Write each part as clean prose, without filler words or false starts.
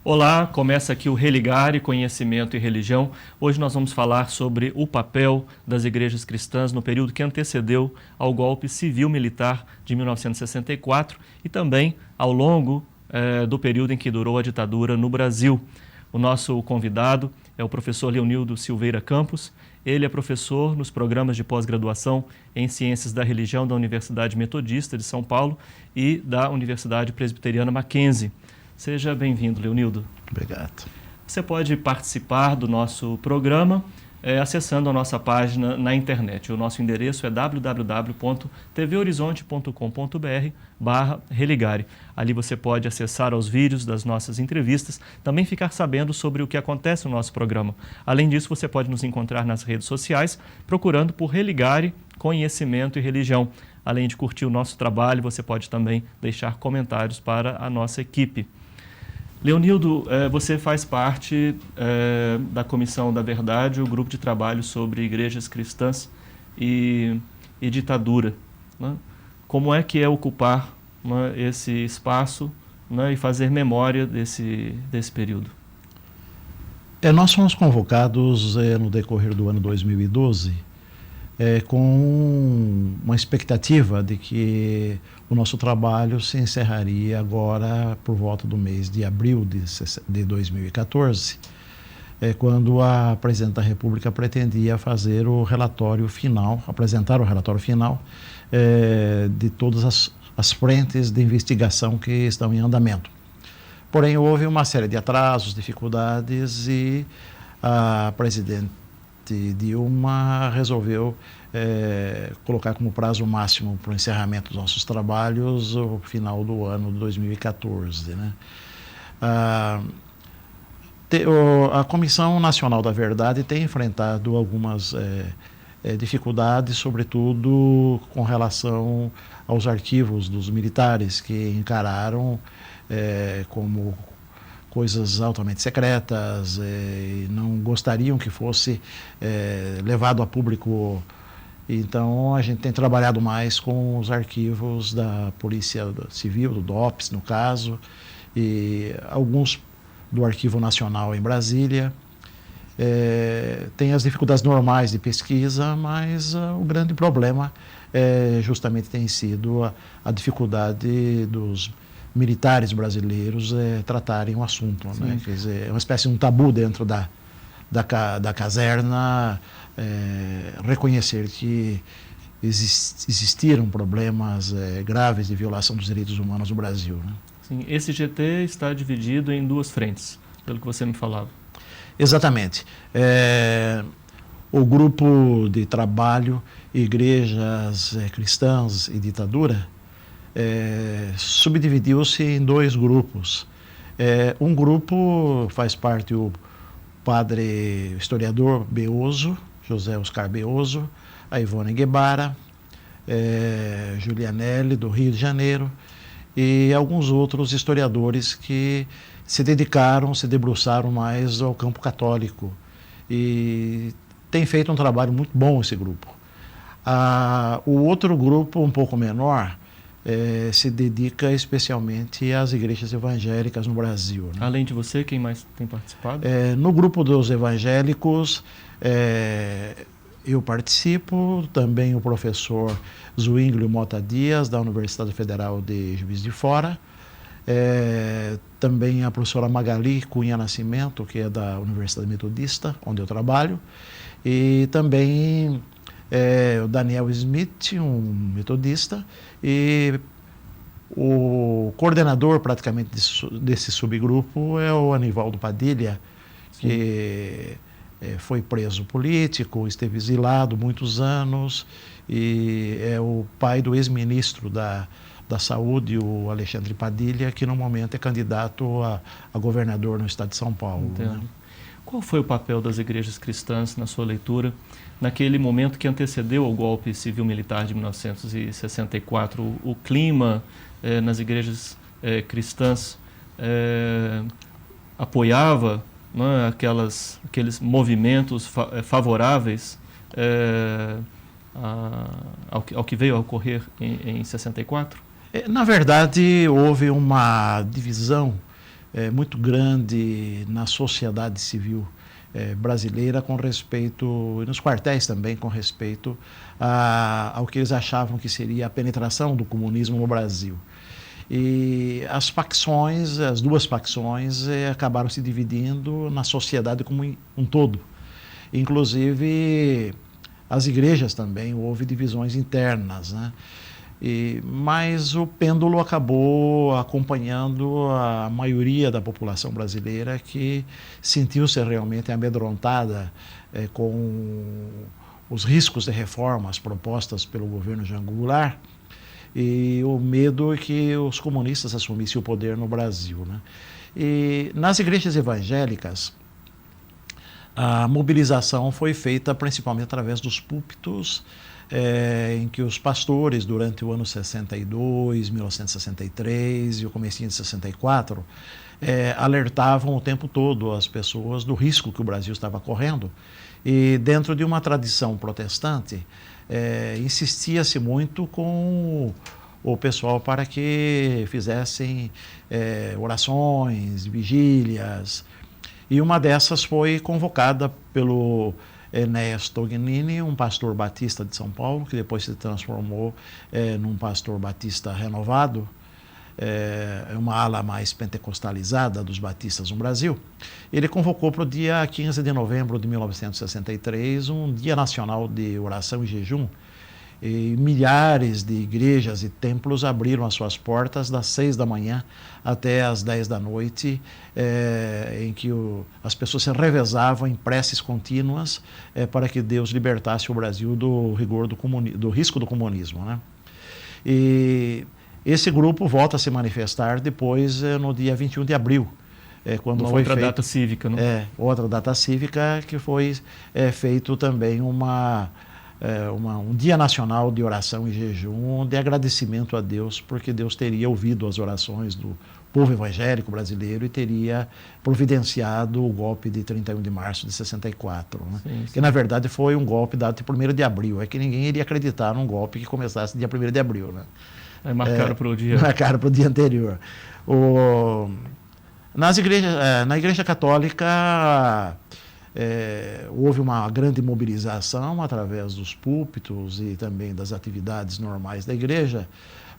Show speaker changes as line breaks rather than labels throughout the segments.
Olá, começa aqui o Religare, Conhecimento e Religião. Hoje nós vamos falar sobre o papel das igrejas cristãs no período que antecedeu ao golpe civil-militar de 1964 e também ao longo do período em que durou a ditadura no Brasil. O nosso convidado é o professor Leonildo Silveira Campos. Ele é professor nos programas de pós-graduação em Ciências da Religião da Universidade Metodista de São Paulo e da Universidade Presbiteriana Mackenzie. Seja bem-vindo, Leonildo.
Obrigado.
Você pode participar do nosso programa acessando a nossa página na internet. O nosso endereço é www.tvhorizonte.com.br/religare. Ali você pode acessar aos vídeos das nossas entrevistas, também ficar sabendo sobre o que acontece no nosso programa. Além disso, você pode nos encontrar nas redes sociais, procurando por Religare, Conhecimento e Religião. Além de curtir o nosso trabalho, você pode também deixar comentários para a nossa equipe. Leonildo, você faz parte da Comissão da Verdade, o grupo de trabalho sobre igrejas cristãs e ditadura, né? Como é que é ocupar, né, esse espaço, né, e fazer memória desse período?
Nós fomos convocados no decorrer do ano 2012 com uma expectativa de que o nosso trabalho se encerraria agora por volta do mês de abril de 2014, quando a Presidente da República pretendia fazer o relatório final, apresentar o relatório final de todas as frentes de investigação que estão em andamento. Porém, houve uma série de atrasos, dificuldades e a Presidente Dilma resolveu colocar como prazo máximo para o encerramento dos nossos trabalhos o final do ano de 2014, né? A Comissão Nacional da Verdade tem enfrentado algumas dificuldades, sobretudo com relação aos arquivos dos militares que encararam como coisas altamente secretas e não gostariam que fosse levado a público. Então, a gente tem trabalhado mais com os arquivos da Polícia Civil, do DOPS, no caso, e alguns do Arquivo Nacional em Brasília. Tem as dificuldades normais de pesquisa, mas o grande problema justamente tem sido a dificuldade dos militares brasileiros tratarem o assunto, né? Quer dizer, é uma espécie de um tabu dentro da caserna reconhecer que existiram problemas graves de violação dos direitos humanos no Brasil, né?
Sim, esse GT está dividido em duas frentes, pelo que você me falava.
Exatamente. O grupo de trabalho Igrejas Cristãs e Ditadura subdividiu-se em dois grupos. Um grupo faz parte o padre historiador Beoso, José Oscar Beoso, a Ivone Guevara, Julianelli, do Rio de Janeiro, e alguns outros historiadores que se dedicaram, se debruçaram mais ao campo católico. E tem feito um trabalho muito bom esse grupo. O outro grupo, um pouco menor, se dedica especialmente às igrejas evangélicas no Brasil, né?
Além de você, quem mais tem participado?
No grupo dos evangélicos, eu participo, também o professor Zuínglio Mota Dias, da Universidade Federal de Juiz de Fora, também a professora Magali Cunha Nascimento, que é da Universidade Metodista, onde eu trabalho, e também o Daniel Smith, um metodista, e o coordenador praticamente desse subgrupo é o Anivaldo Padilha,
Sim.
Que foi preso político, esteve exilado muitos anos e é o pai do ex-ministro da Saúde, o Alexandre Padilha, que no momento é candidato a governador no estado de São Paulo. Né?
Qual foi o papel das igrejas cristãs, na sua leitura, naquele momento que antecedeu ao golpe civil-militar de 1964? O clima nas igrejas cristãs apoiava, né, aqueles movimentos favoráveis ao que veio a ocorrer em 64?
Na verdade, houve uma divisão muito grande na sociedade civil brasileira com respeito, e nos quartéis também, com respeito ao que eles achavam que seria a penetração do comunismo no Brasil. E as facções, as duas facções, acabaram se dividindo na sociedade como um todo. Inclusive, as igrejas também, houve divisões internas, né? Mas o pêndulo acabou acompanhando a maioria da população brasileira, que sentiu-se realmente amedrontada com os riscos de reformas propostas pelo governo Jango Goulart e o medo que os comunistas assumissem o poder no Brasil, né? E nas igrejas evangélicas, a mobilização foi feita principalmente através dos púlpitos, em que os pastores, durante o ano 62, 1963 e o comecinho de 64, alertavam o tempo todo as pessoas do risco que o Brasil estava correndo. E dentro de uma tradição protestante, insistia-se muito com o pessoal para que fizessem orações, vigílias. E uma dessas foi convocada pelo Enéas Tognini, um pastor batista de São Paulo, que depois se transformou num pastor batista renovado, uma ala mais pentecostalizada dos batistas no Brasil. Ele convocou para o dia 15 de novembro de 1963 um dia nacional de oração e jejum. E milhares de igrejas e templos abriram as suas portas das 6 da manhã até as 10 da noite, em que as pessoas se revezavam em preces contínuas para que Deus libertasse o Brasil do rigor do risco do comunismo, né? E esse grupo volta a se manifestar depois no dia 21 de abril, quando
uma
foi
outra
feito,
data cívica, né?
Outra data cívica, que foi feito também um dia nacional de oração e jejum, de agradecimento a Deus, porque Deus teria ouvido as orações do povo evangélico brasileiro e teria providenciado o golpe de 31 de março de 64. Né? Sim. Que, na verdade, foi um golpe dado de 1º de abril. É que ninguém iria acreditar num golpe que começasse dia 1º de abril. Né?
Aí marcaram para o dia.
Marcaram para o dia anterior. Na Igreja Católica, houve uma grande mobilização através dos púlpitos e também das atividades normais da igreja,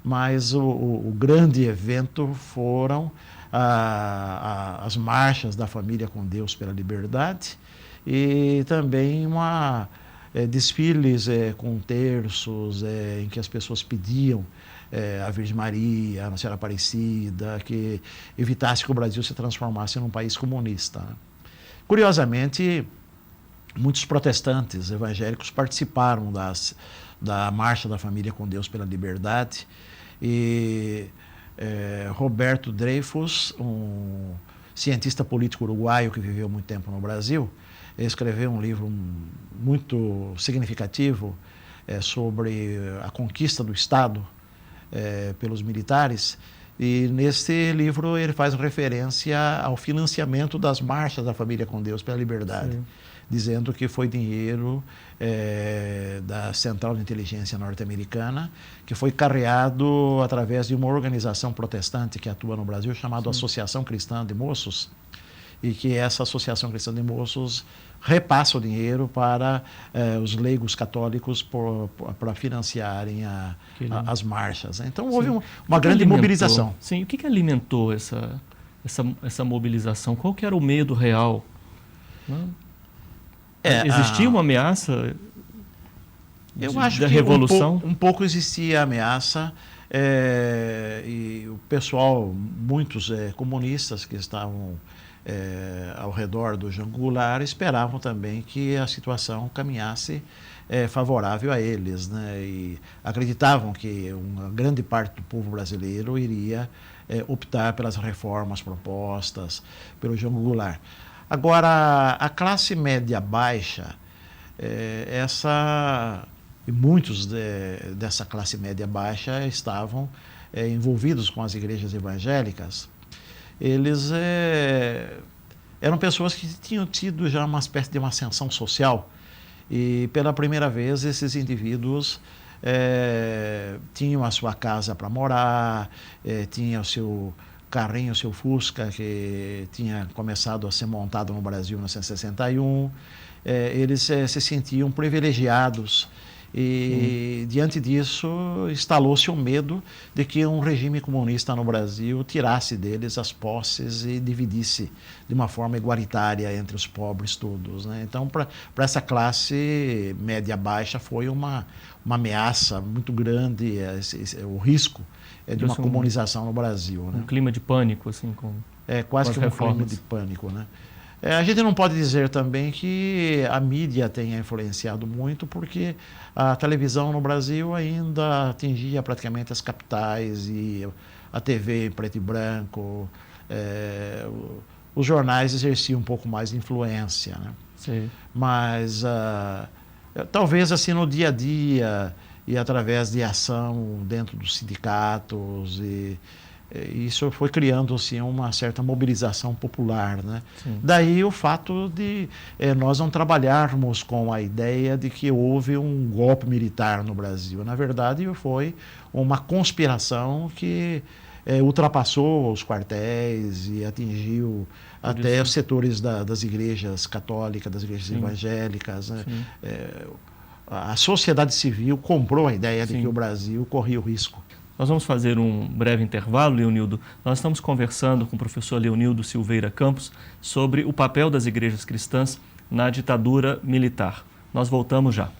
mas o grande evento foram as marchas da Família com Deus pela Liberdade e também desfiles com terços em que as pessoas pediam a Virgem Maria, a Nossa Senhora Aparecida, que evitasse que o Brasil se transformasse num país comunista, né? Curiosamente, muitos protestantes evangélicos participaram da Marcha da Família com Deus pela Liberdade, e Roberto Dreyfus, um cientista político uruguaio que viveu muito tempo no Brasil, escreveu um livro muito significativo sobre a conquista do Estado pelos militares. E nesse livro ele faz referência ao financiamento das marchas da Família com Deus pela Liberdade, sim, dizendo que foi dinheiro da Central de Inteligência norte-americana, que foi carreado através de uma organização protestante que atua no Brasil, chamada sim, Associação Cristã de Moços, e que essa Associação Cristã de Moços repassa o dinheiro para os leigos católicos para financiarem as marchas. Então houve uma grande mobilização.
Sim, o que alimentou essa mobilização? Qual que era o medo real? Existia uma ameaça
eu acho
da
que
revolução?
Um pouco existia a ameaça, e o pessoal, muitos comunistas que estavam ao redor do Jango Goulart, esperavam também que a situação caminhasse favorável a eles, né? E acreditavam que uma grande parte do povo brasileiro iria optar pelas reformas propostas pelo Jango Goulart. Agora, a classe média baixa, e muitos dessa classe média baixa estavam envolvidos com as igrejas evangélicas. Eles eram pessoas que tinham tido já uma espécie de uma ascensão social, e pela primeira vez esses indivíduos tinham a sua casa para morar, tinham o seu carrinho, seu Fusca, que tinha começado a ser montado no Brasil em 1961. Eles se sentiam privilegiados e, diante disso, instalou-se o medo de que um regime comunista no Brasil tirasse deles as posses e dividisse de uma forma igualitária entre os pobres todos, né? Então, para essa classe média-baixa foi uma ameaça muito grande, o risco de uma comunização no Brasil, né?
Um clima de pânico, assim,
quase que um clima de pânico, né? A gente não pode dizer também que a mídia tenha influenciado muito, porque a televisão no Brasil ainda atingia praticamente as capitais e a TV em preto e branco, os jornais exerciam um pouco mais de influência, né?
Sim.
Mas talvez assim no dia a dia e através de ação dentro dos sindicatos isso foi criando assim, uma certa mobilização popular, né?
Sim.
Daí o fato de nós não trabalharmos com a ideia de que houve um golpe militar no Brasil. Na verdade, foi uma conspiração que ultrapassou os quartéis e atingiu até os setores das igrejas católicas, das igrejas
Sim.
evangélicas, né? A sociedade civil comprou a ideia de
Sim.
que o Brasil corria o risco.
Nós vamos fazer um breve intervalo, Leonildo. Nós estamos conversando com o professor Leonildo Silveira Campos sobre o papel das igrejas cristãs na ditadura militar. Nós voltamos já.